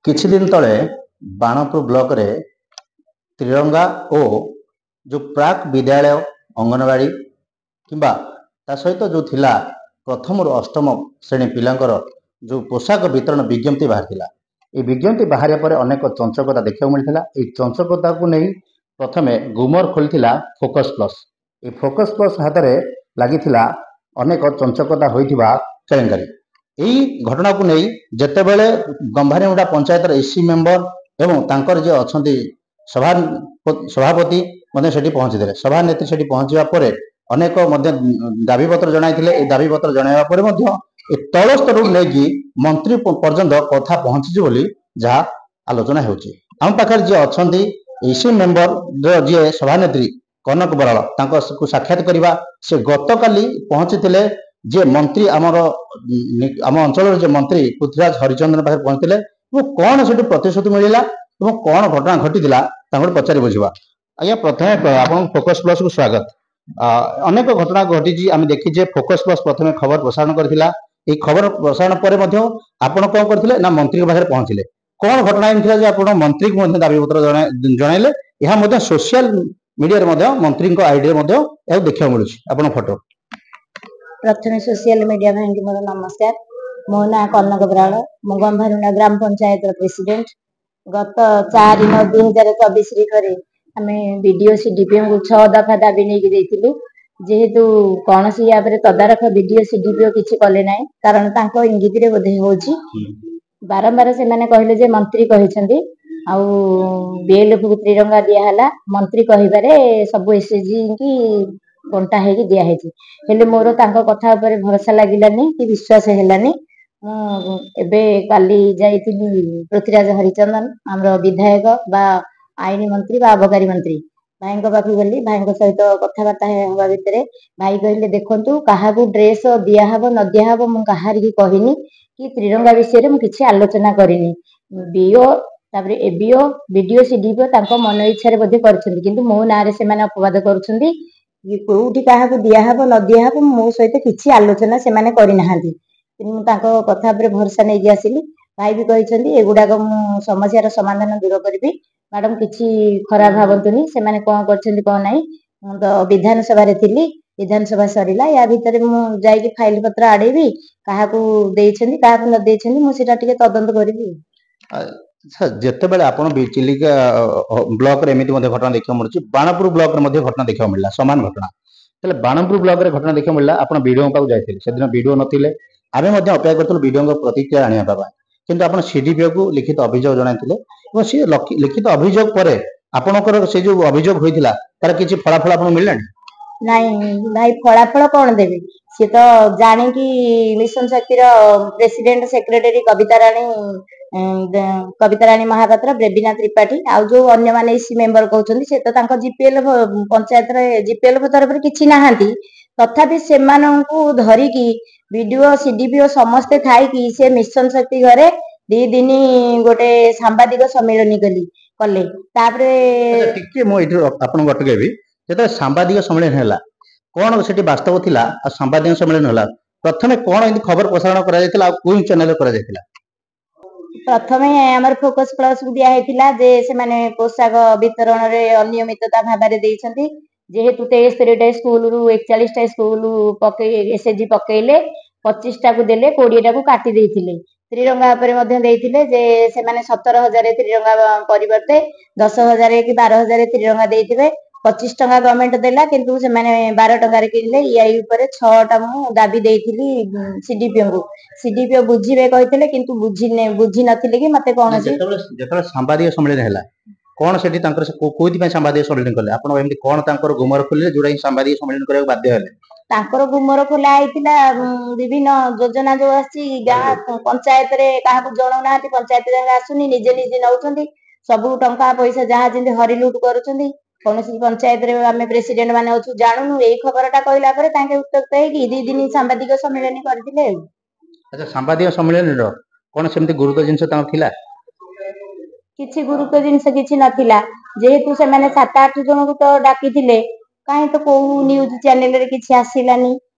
किछि दिन तले बाणपुर ब्लॉक रे त्रिरंगा ओ जो प्राक विद्यालय अंगनवाड़ी किंबा ता सहित जो थिला प्रथम रु अष्टम श्रेणी पिलांकर जो पोशाक वितरण विज्ञप्ति बाहर ये विज्ञप्ति बाहर पर अनेक चंचकता देखा मिलता। ये चंचकता को नहीं प्रथमे गुमर खोली फोकस प्लस। ये फोकस प्लस हाथ में लगी अनेक चंचकता होता केलेंकारी। यही घटना को नहीं जितेबले गंभारीमुंडा पंचायत एसी मेंबर एवं तांकर जे अच्छी सभापति पहुंची सभानेत्री से पहुंचा पर अनेक दाबी पत्र जनाई दाबी पत्र जनवा पर तल स्तर नहीं मंत्री पर्यंत कथा पहुंची बोली जहाँ आलोचना होम पाखे जी अच्छा एसी मेंबर जी सभानेत्री कनक बराड़ साक्षात करवा से गत काली पहुंची जे मंत्री आमर आम अंचल जे मंत्री पृथ्वीराज हरिचंद्रन पाखे पहुंचते कौन से प्रतिश्रुति मिलला और कौन घटना घटी पचारि बुझा। आज्ञा प्रथम आप फोकस प्लस को स्वागत। अनेक घटना घटी आम देखीजे फोकस प्लस प्रथम खबर प्रसारण करथिला। ये खबर प्रसारण पर आपण कौन करथिले ना मंत्री के पाखे पहुंचले कौन घटना एमथिला जे आपण मंत्री को दाबी पत्र जणाइले यह सोशल मीडिया मंत्री आईडी देखा मिलूँ आपण फोटो। प्रथम सोशल मीडिया भाई की मोर नमस्कार। मो ना कनक बराड़ मु गंभारुना ग्राम पंचायत प्रेसिडेंट। गत 4/9/2024 आम बीडीओ सीडीपीओ को 6 दफा दाबी नहीं देथिलु जेहेतु कौन सी या तदारख बीडीओ सीडीपीओ किसी कले ना कारण तांको इंगित रे बोधे होची बारंबार से माने कहले जे मंत्री कहिसेंती आउ बीएलएफ को त्रिरंगा दिया हला मंत्री कहिबारे सब एसएसजी की बंटा हेकी दिया हेची हेले मोर तांको कथा ऊपर भरोसा लागिलानी कि विश्वास हेलानी। एबे काली जाइथिली पृथ्वीराज हरिचंदन हमरो विधायक बा आईन मंत्री बा अबकारी मंत्री भाई पाखु गली भाई सहित कथबार्ता हवा भितर भाई कहले देखंतु काहाकू ड्रेस दियाहब न दियाहब मु कहार की कहनी कि त्रिरंगा विषय में किसी आलोचना करिनी। बीओ तापर एबीओ बीडीओ सीडीपीओ तांको मन इच्छा रे बोधे करछंती किंतु मो नारे से माने अपवाद करछंती कि कोउठी काहाकू दियाहब न दियाहब मो सहित किसी आलोचना से माने करि नाहांती। मु तांको कथा पर भरोसा नै कि आसिली भाई भी कहिसंती एगुडा को मु समस्या समाधान दूर करबी मैडम किसी खराब भावतुनी से माने कोन करछंती कोन नै तो विधानसभा रे थिली विधानसभा सरीला या भीतर मु जाई कि फाइल पत्र आडेबी काहाकू देइछंती काहाकू न देइछंती मु सेटा टिके तदंत करबी। जिते बेले आप चिलिका ब्लॉक रे एमिति घटना देखा मिलूँ बाणपुर ब्लॉक रे घटना देखा मिलला समान घटना तेल बाणपुर ब्लॉक रे घटना देखा मिलला आप वीडियो पाक जाइए से दिन वीडियो नथिले आमे अपेक्षा करथुल वीडियो प्रतिक्रिया आनिया पाबा किंतु आपण सीडीपीओ को लिखित अभियोग जणाइथिले और सी लिखित अभियोग पर आपनकर से जो अभियोग होइथिला तार किछि फलाफल आपन मिललानी नहीं भाई फलाफल कौन देबे सी तो जाने कि मिशन शक्ति प्रेसिडेंट सेक्रेटरी कविता रानी महापात्र ब्रेबिना त्रिपाठी आ जो अन्य माने एसी मेंबर कहउछंती से तो तांको जीपीएल पंचायत रे जीपीएल तरफ रे किछि नाहांती तथापि सेमानंकु धरी कि वीडियो सीडीपीओ समस्ते थाई कि से मिशन शक्ति घरे 2 दिन गोटे सांबादिक सम्मेलन कले तापरे टिके मो इथि आपन गटकेबी जेते सांबादिक सम्मेलन हैला कोन सेठी वास्तव थिला आ सांबादिक सम्मेलन हैला प्रथमे कोन इति खबर प्रसारण करा जायतिला आ कोन चैनल करा जायतिला प्रथमे हमर फोकस प्लस को दिया हेतिला जे से माने पोशाक वितरण रे अनियमितता भाबारे देइछंती जेहेतु 73 टा स्कूल रु 41 टा स्कूल पके एसएसजी पकेइले 25 टा को देले 20 टा को काटी देइथिले त्रिरंगा पर मध्ये देइथिले जे से माने 17,000 त्रिरंगा परिवर्ते 10,000 कि 12,000 त्रिरंगा देइथिबे 25 टंका गवर्नमेंट देला किंतु से माने 12 टंका रे किनले ईआई ऊपर 6 टा मु दाबी देइथिली सीडीपीओ बुझिबे कहिथिले किंतु बुझी नथिले कि मते कोन जेतले सांबादिक सम्मेलन हैला कोन सेठी तांकर कोइति पे सांबादिक सम्मेलन करले आपण एमति कोन तांकर गुमर खोले जोडा सांबादिक सम्मेलन करे बाध्य हेले तांकर गुमर खोला आइतिला विभिन्न योजना जो आसी गा पंचायत रे काहाकू जणाउनाती पंचायत रे आसुनी निजे निजे नउछंती सब टंका पैसा जहा जिंदे हरि लूट करूछंती कौन सी पंचायत रे आमे प्रेसिडेंट माने अछु जाननु एई खबरटा कहला परे तांके उत्तर तै कि 2 दिन सांबादिक सम्मेलन करथिले। अच्छा सांबादिक सम्मेलन रो कोन सेमति गुरुत्व जिंस तांक थिला किछि गुरुत्व जिंस किछि नथिला जेहेतु से माने 7-8 जन को तो डाकी थिले काहे तो को न्यूज चैनल रे किछि आसिलानी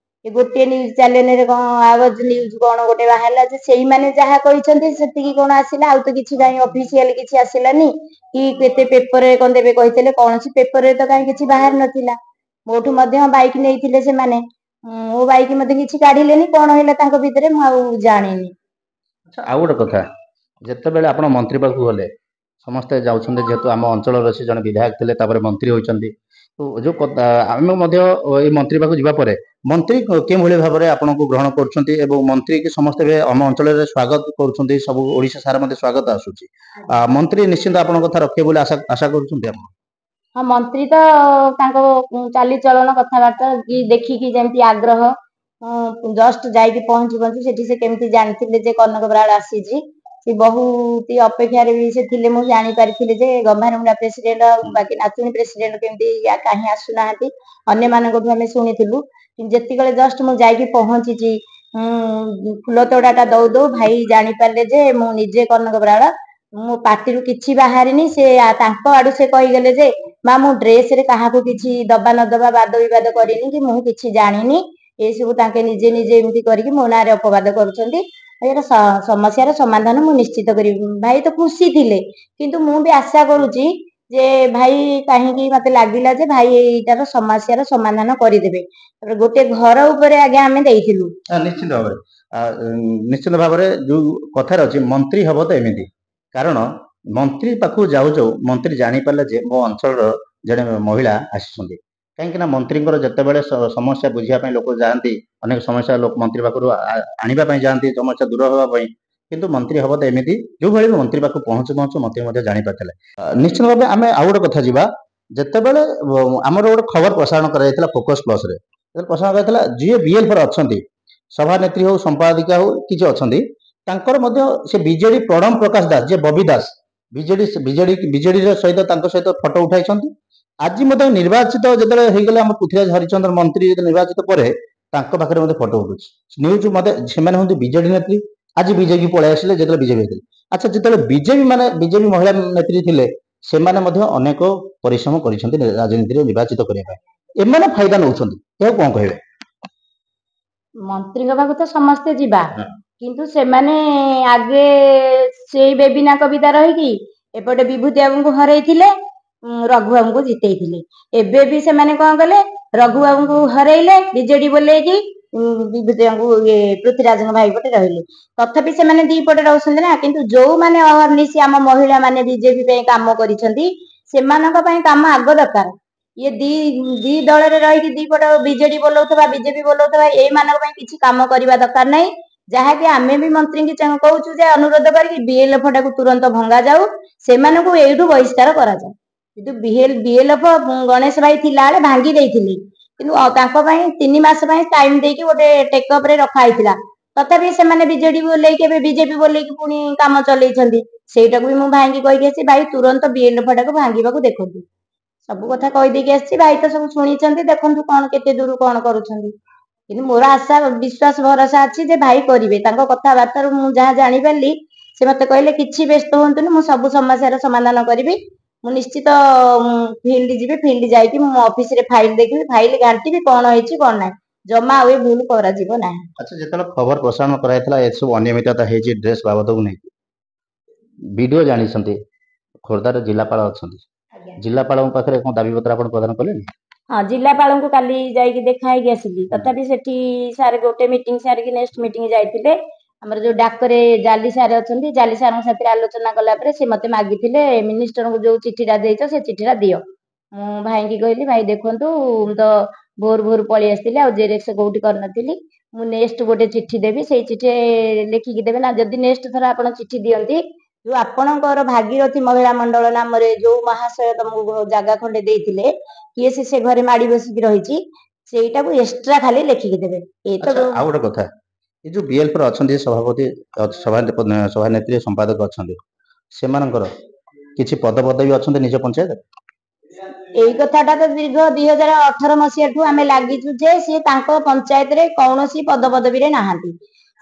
ଏ ଗୋଟିଏ ନ୍ୟୁଜ ଚ୍ୟାନେଲରେ କଣ ଆୱାଜ ନ୍ୟୁଜ କଣ ଗୋଟେ ବାହାରିଲା ଯେ ସେଇମାନେ ଯାହା କହିଛନ୍ତି ସେତିକି କଣ ଆସିଲା, ଆଉ ତ କିଛି କାହିଁ ଅଫିସିଆଲି କିଛି ଆସିଲାନି କି କେତେ ପେପରରେ କଣ ଦେବେ କହିଥିଲେ, କୌଣସି ପେପରରେ ତ କାହିଁ କିଛି ବାହାରି ନଥିଲା। ମୋଠୁ ମଧ୍ୟ ବାଇକ୍ ନେଇଥିଲେ ସେମାନେ, ମୋ ବାଇକ୍ ମଧ୍ୟ କିଛି କାଢିଲେନି, କଣ ହେଲା ତାଙ୍କ ଭିତରେ ମୁଁ ଆଉ ଜାଣିନି। ଆଚ୍ଛା, ଆଉ ଗୋଟେ କଥା, ଯେତେବେଳେ ଆପଣ ମନ୍ତ୍ରୀ ପାଖକୁ ଗଲେ ସମସ୍ତେ ଯାଉଛନ୍ତି, ଯେହେତୁ ଆମ ଅଞ୍ଚଳର ସେ ଜଣେ ବିଧାୟକ ଥିଲେ ତାପରେ ମନ୍ତ୍ରୀ ହୋଇଛନ୍ତି, ତ ଯୋଉ ଆମେ ମଧ୍ୟ ଏଇ ମନ୍ତ୍ରୀ ପାଖକୁ ଯିବା ପରେ ମନ୍ତ୍ରୀ କେଉଁଭଳି ଭାବରେ ଆପଣଙ୍କୁ ଗ୍ରହଣ କରୁଛନ୍ତି ଏବଂ ମନ୍ତ୍ରୀ କି ସମସ୍ତେ ଏବେ ଆମ ଅଞ୍ଚଳରେ ସ୍ୱାଗତ କରୁଛନ୍ତି, ସବୁ ଓଡ଼ିଶା ସାରା ମଧ୍ୟ ସ୍ୱାଗତ ଆସୁଛି। ମନ୍ତ୍ରୀ ନିଶ୍ଚିନ୍ତ ଆପଣଙ୍କ କଥା ରଖିବେ ବୋଲି ଆଶା କରୁଛନ୍ତି ଆପଣ? ହଁ, ମନ୍ତ୍ରୀ ତ ତାଙ୍କ ଚାଲିଚଳନ କଥାବାର୍ତ୍ତା କି ଦେଖିକି ଯେମିତି ଆଗ୍ରହ, ଜଷ୍ଟ ଯାଇକି ପହଞ୍ଚି ସେଠି ସେ କେମିତି ଜାଣିଥିଲେ ଯେ କନକ ବ୍ରାଉଡ ଆସିଛି, ସେ ବହୁତ ଅପେକ୍ଷାରେ ବି ସେ ଥିଲେ। ମୁଁ ଜାଣିପାରିଥିଲି ଯେ ଗଭର୍ଣ୍ଣମେଣ୍ଟ ପ୍ରେସିଡେଣ୍ଟ ବାକି ନାତୁଣୀ ପ୍ରେସିଡେଣ୍ଟ କେମିତି କାହିଁ ଆସୁନାହାନ୍ତି, ଅନ୍ୟମାନଙ୍କଠୁ ଆମେ ଶୁଣିଥିଲୁ। ଯେତିବେଳେ ଜଷ୍ଟ ମୁଁ ଯାଇକି ପହଞ୍ଚିଛି, ଫୁଲ ତୋଡ଼ାଟା ଦଉ ଦଉ ଭାଇ ଜାଣିପାରିଲେ ଯେ ମୁଁ ନିଜେ କନକ ବ୍ରାଉଡ। ମୋ ପାଟିରୁ କିଛି ବାହାରିନି, ସେ ତାଙ୍କ ଆଡୁ ସେ କହିଗଲେ ଯେ ମା ମୁଁ ଡ୍ରେସରେ କାହାକୁ କିଛି ଦବା ନଦବା ବାଦ ବିବାଦ କରିନି କି ମୁଁ କିଛି ଜାଣିନି, ଏସବୁ ତାଙ୍କେ ନିଜେ ନିଜେ ଏମିତି କରିକି ମୋ ନାଁରେ ଅପବାଦ କରୁଛନ୍ତି, ଏହାର ସମସ୍ୟାର ସମାଧାନ ମୁଁ ନିଶ୍ଚିତ କରିବି। ଭାଇ ତ ଖୁସି ଥିଲେ, କିନ୍ତୁ ମୁଁ ବି ଆଶା କରୁଛି ଯେ ଭାଇ କାହିଁକି ମତେ ଲାଗିଲା ଯେ ଭାଇ ଏଇଟାର ସମସ୍ୟାର ସମାଧାନ କରିଦେବେ। ତାପରେ ଗୋଟେ ଘର ଉପରେ ଆଜ୍ଞା ଆମେ ଦେଇଥିଲୁ। ନିଶ୍ଚିତ ଭାବରେ ନିଶ୍ଚିତ ଭାବରେ ଯୋଉ କଥାରେ ଅଛି ମନ୍ତ୍ରୀ ହବ ତ ଏମିତି, କାରଣ ମନ୍ତ୍ରୀ ପାଖକୁ ଯାଉ ଯାଉ ମନ୍ତ୍ରୀ ଜାଣିପାରିଲେ ଯେ ମୋ ଅଞ୍ଚଳର ଜଣେ ମହିଳା ଆସିଛନ୍ତି। କାହିଁକି ନା ମନ୍ତ୍ରୀଙ୍କର ଯେତେବେଳେ ସମସ୍ୟା ବୁଝିବା ପାଇଁ ଲୋକ ଯାଆନ୍ତି, ଅନେକ ସମସ୍ୟା ମନ୍ତ୍ରୀ ପାଖରୁ ଆଣିବା ପାଇଁ ଯାଆନ୍ତି, ସମସ୍ୟା ଦୂର ହେବା ପାଇଁ, କିନ୍ତୁ ମନ୍ତ୍ରୀ ହବ ତ ଏମିତି, ଯୋଉଭଳି ମନ୍ତ୍ରୀ ପାଖକୁ ପହଞ୍ଚୁ ପହଞ୍ଚୁ ମନ୍ତ୍ରୀ ମଧ୍ୟ ଜାଣିପାରିଥିଲେ। ନିଶ୍ଚିତ ଭାବେ ଆମେ ଆଉ ଗୋଟେ କଥା ଯିବା, ଯେତେବେଳେ ଆମର ଗୋଟେ ଖବର ପ୍ରସାରଣ କରାଯାଇଥିଲା ଫୋକସ ପ୍ଲସରେ, ପ୍ରସାରଣ କରାଯାଇଥିଲା ଯିଏ ବିଏଲଏଫରେ ଅଛନ୍ତି, ସଭାନେତ୍ରୀ ହଉ ସମ୍ପାଦିକା ହଉ କିଛି ଅଛନ୍ତି, ତାଙ୍କର ମଧ୍ୟ ସେ ବିଜେଡି ପ୍ରଣବ ପ୍ରକାଶ ଦାସ, ଯିଏ ବବି ଦାସ ବିଜେଡି ସହିତ ତାଙ୍କ ସହିତ ଫଟୋ ଉଠାଇଛନ୍ତି। ଆଜି ମଧ୍ୟ ନିର୍ବାଚିତ ଯେତେବେଳେ ହେଇଗଲେ ଆମ ପୃଥ୍ୱୀରାଜ ହରିଚନ୍ଦନ ମନ୍ତ୍ରୀ ଯେତେବେଳେ ନିର୍ବାଚିତ ପରେ ତାଙ୍କ ପାଖରେ ମଧ୍ୟ ଫଟୋ ଉଠୁଛି ନ୍ୟୁଜ ମଧ୍ୟ। ସେମାନେ ହୁଅନ୍ତି ବିଜେଡି ନେତ୍ରୀ, ଆଜି ବିଜେପି ପଳେଇ ଆସିଲେ ଯେତେବେଳେ ବିଜେପି ହେଇଥିଲେ। ଆଚ୍ଛା, ଯେତେବେଳେ ବିଜେପି ମହିଳା ନେତ୍ରୀ ଥିଲେ, ସେମାନେ ମଧ୍ୟ ଅନେକ ପରିଶ୍ରମ କରିଛନ୍ତି ରାଜନୀତିରେ ନିର୍ବାଚିତ କରିବା ପାଇଁ, ଏମାନେ ଫାଇଦା ନେଉଛନ୍ତି, ଏହା କଣ କହିବେ? ମନ୍ତ୍ରୀଙ୍କ ପାଖକୁ ତ ସମସ୍ତେ ଯିବା, କିନ୍ତୁ ସେମାନେ ଆଗେ ସେଇ ବେବିନା କବିତା ରହିକି ଏପଟେ ବିଭୂତି ବାବୁଙ୍କୁ ହରେଇଥିଲେ, ରଘୁ ବାବୁଙ୍କୁ ଜିତେଇଥିଲେ। ଏବେ ବି ସେମାନେ କଣ କଲେ, ରଘୁ ବାବୁଙ୍କୁ ହରେଇଲେ ବିଜେଡି ବୋଲେଇକି, ବିଭୂତି ବାବୁଙ୍କୁ ପୃଥ୍ୱୀରାଜଙ୍କ ଭାଇ ପଟେ ରହିଲେ। ତଥାପି ସେମାନେ ଦି ପଟେ ରହୁଛନ୍ତି ନା, କିନ୍ତୁ ଯୋଉମାନେ ଅହର୍ନିଶି ଆମ ମହିଳା ମାନେ ବିଜେପି ପାଇଁ କାମ କରିଛନ୍ତି, ସେମାନଙ୍କ ପାଇଁ କାମ ଆଗ ଦରକାର। ଇଏ ଦି ଦଳରେ ରହିକି ଦି ପଟ ବିଜେଡି ବୋଲଉଥିବା ବିଜେପି ବୋଲଉଥିବା ଏଇମାନଙ୍କ ପାଇଁ କିଛି କାମ କରିବା ଦରକାର ନାହିଁ। ଯାହାକି ଆମେ ବି ମନ୍ତ୍ରୀଙ୍କୁ କହୁଛୁ ଯେ ଅନୁରୋଧ କରିକି ବିଏଲଏଫ ଟାକୁ ତୁରନ୍ତ ଭଙ୍ଗା ଯାଉ, ସେମାନଙ୍କୁ ଏଇଠୁ ବହିଷ୍କାର କରାଯାଉ। କିନ୍ତୁ ବିଏଲଏଫ ଗଣେଶ ଭାଇ ଥିଲା ବେଳେ ଭାଙ୍ଗି ଦେଇଥିଲି, କିନ୍ତୁ ତାଙ୍କ ପାଇଁ 3 ମାସ ପାଇଁ ଟାଇମ ଦେଇକି ଗୋଟେ ଟେକଅପ ରେ ରଖା ହେଇଥିଲା। ତଥାପି ସେମାନେ ବିଜେଡି ବୋଲେଇକି ଏବେ ବିଜେପି ବୋଲେଇକି ପୁଣି କାମ ଚଲେଇଛନ୍ତି। ସେଇଟାକୁ ବି ମୁଁ ଭାଇଙ୍କି କହିକି ଆସିଛି, ଭାଇ ତୁରନ୍ତ ବିଏଲଏଫ ଟାକୁ ଭାଙ୍ଗିବାକୁ ଦେଖନ୍ତୁ। ସବୁ କଥା କହିଦେଇକି ଆସିଛି, ଭାଇ ତ ସବୁ ଶୁଣିଛନ୍ତି, ଦେଖନ୍ତୁ କଣ କେତେ ଦୂର କଣ କରୁଛନ୍ତି। କିନ୍ତୁ ମୋର ଆଶା ବିଶ୍ୱାସ ଭରସା ଅଛି ଯେ ଭାଇ କରିବେ। ତାଙ୍କ କଥାବାର୍ତ୍ତାରୁ ମୁଁ ଯାହା ଜାଣିପାରିଲି, ସେ ମତେ କହିଲେ କିଛି ବ୍ୟସ୍ତ ହୁଅନ୍ତୁନି, ମୁଁ ସବୁ ସମସ୍ୟାର ସମାଧାନ କରିବି। ମୁଁ ନିଶ୍ଚିତ ଫିଲ୍ଡ ଯିବି, ଫିଲ୍ଡ ଯାଇକି ମୁଁ ଅଫିସରେ ଫାଇଲ ଦେଖିବି, ଫାଇଲ ଘାଣ୍ଟିବି କଣ ହେଇଛି କଣ ନାହିଁ, ଜମା ଆଉ ଏ ଭୁଲ କରାଯିବ ନାହିଁ। ଆଚ୍ଛା, ଯେତେବେଳେ ଖବର ପ୍ରସାରଣ କରାଯାଇଥିଲା ଏସବୁ ଅନିୟମିତତା ହେଇଛି ଡ୍ରେସ ବାବଦକୁ ନେଇ, ବିଡିଓ ଜାଣିଛନ୍ତି, ଖୋର୍ଦ୍ଧାର ଜିଲ୍ଲାପାଳ ଅଛନ୍ତି, ଜିଲ୍ଲାପାଳଙ୍କ ପାଖରେ କଣ ଦାବିପତ୍ର ଆପଣ ପ୍ରଦାନ କଲେନି? ହଁ, ଜିଲ୍ଲାପାଳଙ୍କୁ କାଲି ଯାଇକି ଦେଖା ହେଇକି ଆସିଲି। ତଥାପି ସେଠି ସାର୍ ଗୋଟେ ମିଟିଂ ସାରିକି ନେକ୍ସଟ ମିଟିଂ ଯାଇଥିଲେ। ଆମର ଯୋଉ ଡାକରେ ଜାଲି ସାର୍ ଅଛନ୍ତି, ଜାଲି ସାରଙ୍କ ସାଥିରେ ଆଲୋଚନା କଲା ପରେ ସେ ମତେ ମାଗିଥିଲେ ମିନିଷ୍ଟରଙ୍କୁ ଯୋଉ ଚିଠିଟା ଦେଇଛ ସେ ଚିଠିଟା ଦିଅ। ମୁଁ ଭାଇଙ୍କି କହିଲି, ଭାଇ ଦେଖନ୍ତୁ ମୁଁ ତ ଭୋର ଭୋର ପଳେଇ ଆସିଥିଲି, ଆଉ ଜେରେକ୍ସ କୋଉଠି କରିନଥିଲି, ମୁଁ ନେକ୍ସଟ ଗୋଟେ ଚିଠି ଦେବି, ସେଇ ଚିଠି ଲେଖିକି ଦେବେ ନା। ଯଦି ନେକ୍ସଟ ଥର ଆପଣ ଚିଠି ଦିଅନ୍ତି, ଯୋଉ ଆପଣଙ୍କର ଭାଗୀରଥୀ ମହିଳା ମଣ୍ଡଳ ନାମରେ ଯୋଉ ମହାଶୟ ତମକୁ ଜାଗା ଖଣ୍ଡେ ଦେଇଥିଲେ, କିଏ ସେ ଘରେ ମାଡି ବସିକି ରହିଛି, ସେଇଟାକୁ ଏକ୍ସଟ୍ରା ଖାଲି ଲେଖିକି ଦେବେ। ଆଉ ଗୋଟେ କଥା, ଏ ଯୋଉ ବିଏଲଏଫ ଅଛନ୍ତି ସଭାପତି, ସଭାନେତ୍ରୀ, ସମ୍ପାଦକ ଅଛନ୍ତି, ସେମାନଙ୍କର କିଛି ପଦପଦବୀ ଅଛନ୍ତି ନିଜ ପଞ୍ଚାୟତରେ? ଏଇ କଥାଟା ତ ଦୀର୍ଘ 2018 ମସିହାଠୁ ଆମେ ଲାଗିଛୁ ଯେ ସିଏ ତାଙ୍କ ପଞ୍ଚାୟତରେ କୌଣସି ପଦପଦବୀରେ ନାହାନ୍ତି।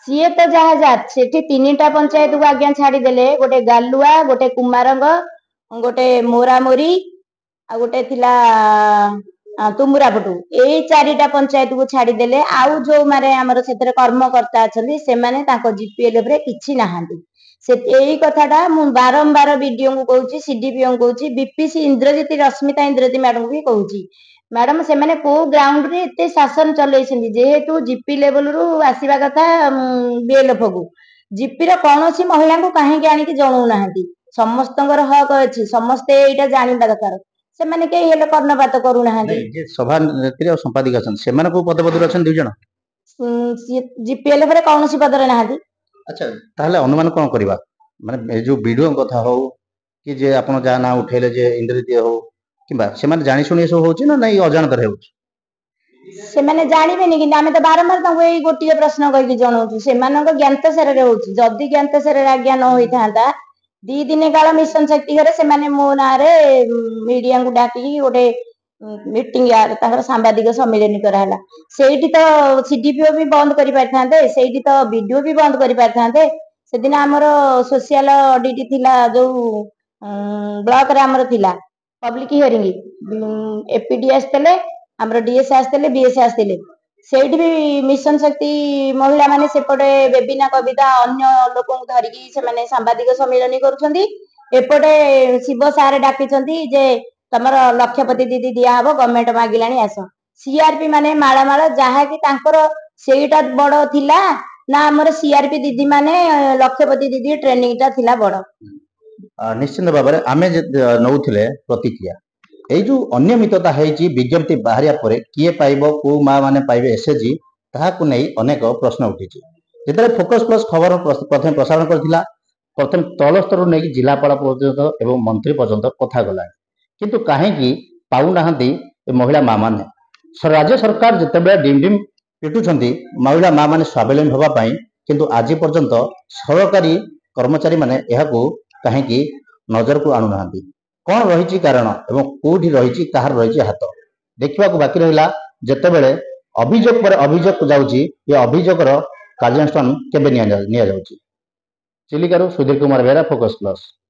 ସିଏ ତ ଯାହା ସେଠି 3ଟା ପଞ୍ଚାୟତକୁ ଆଜ୍ଞା ଛାଡିଦେଲେ, ଗୋଟେ ଗାଲୁଆ, ଗୋଟେ କୁମାରଙ୍ଗ, ଗୋଟେ ମୋରାମୋରି, ଆଉ ଗୋଟେ ଥିଲା तुमुरा पटू एई 4टा पंचायत को छाड़ीदेले आउ जो मारे आमर से कर्मकर्ता अच्छे से जीपीएल किसी नहांती से यही कथाटा मु बारंबार बीडीओ को कहूँ सीडीपीओ को कहूँ बीपीसी इंद्रजीत रश्मिता इंद्रजीत मैडम को भी कहूँ मैडम से माने को ग्राउंड रे एते शासन चलैछन्ती जेहेतु जीपी लेवल रु आसीबा कथा बीएलएफ को जीपी रे कौनसी महिला को काहे के आनिक जणाउ नाहंती समस्तଙ୍କର हक अछि समस्ते एटा जानिबा दरकार से माने के हेले कर्णपात करू नाहंती जे सभा नेत्री और संपादिका छन सेमान को पद पदर अछन दुई जण जीपीएलएफ रे कौनसी पदरे नाहंती अच्छा ताहले अनुमान कोन करबा माने ए जो वीडियो कथा हो कि जे आपण जा ना उठेले जे इंद्रजीत हो किबा सेमान जानि सुनि सब होछि ना नहीं अजाणतर हेउछि से माने जानिबेनी कि आमे तो बारंबार तांको एई गोटिए प्रश्न कहि जणाउछु सेमानक ज्ञात सेरे होछि जदि ज्ञात सेरे आज्ञा न होई थांता 2 दिन काल मिशन शक्ति घरे से माने मो नारे मीडिया को डाकी गोटे मीटिंग यार तांकर सांबादिक सम्मेलन कराला सेठी तो सीडीपीओ भी बंद करि पारथांते सेठी तो वीडियो भी बंद करि पारथांते से दिन हमर सोशल ऑडिट थिला जो ब्लॉक रे हमर थिला पब्लिक हियरिंग एपीडी आस्तले हमर डीएस आस्तले बीएस आस्तले सेठी भी मिशन शक्ति महिला माने सेपटे बेबिना कविता अन्य लोक धरिकी से माने सांबादिक सम्मेलन करूछंती एपटे शिव सार डाकिछंती जे तमर लक्षपति दीदी दिया हबो गवर्नमेंट मागिलानी आस सीआरपी माने माला माला जहा कि तांकर सेटा बड़ थिला ना हमर सीआरपी दीदी माने लक्षपति दीदी ट्रेनिंग ता थिला बड़ निश्चित भाव में आमे नौथिले प्रतिक्रिया एई जो अनियमितता हेची विज्ञप्ति बाहरिया परे किए पाइबो को मां माने पाइबे एसएचजी ताहाकु नै अनेक प्रश्न उठिछि जेतरे फोकस प्लस खबर प्रथम प्रसारण करथिला प्रथम तल स्तर नै जिलापाल पर्यंत एवं मंत्री पर्यंत कथा गला किंतु काहे की पाउ नाहंती ए महिला मां माने राज्य सरकार जेतेबे डिम डिम पिटुछंती महिला मां माने स्वावलंबी होबा पई किंतु आज पर्यंत सरकारी कर्मचारी माने एहाकू काहे की नजर को आनु नाहंती कौन रही कारण एवं कोठी रही कहार रही हाथ देखा बाकी रहा जितेबले अभियोग पर अभियोग जाऊँगी ये अभियोगर कार्यानुष्ठान केबे निया जाउछि चिलिका सुधीर कुमार बेरा फोकस प्लस।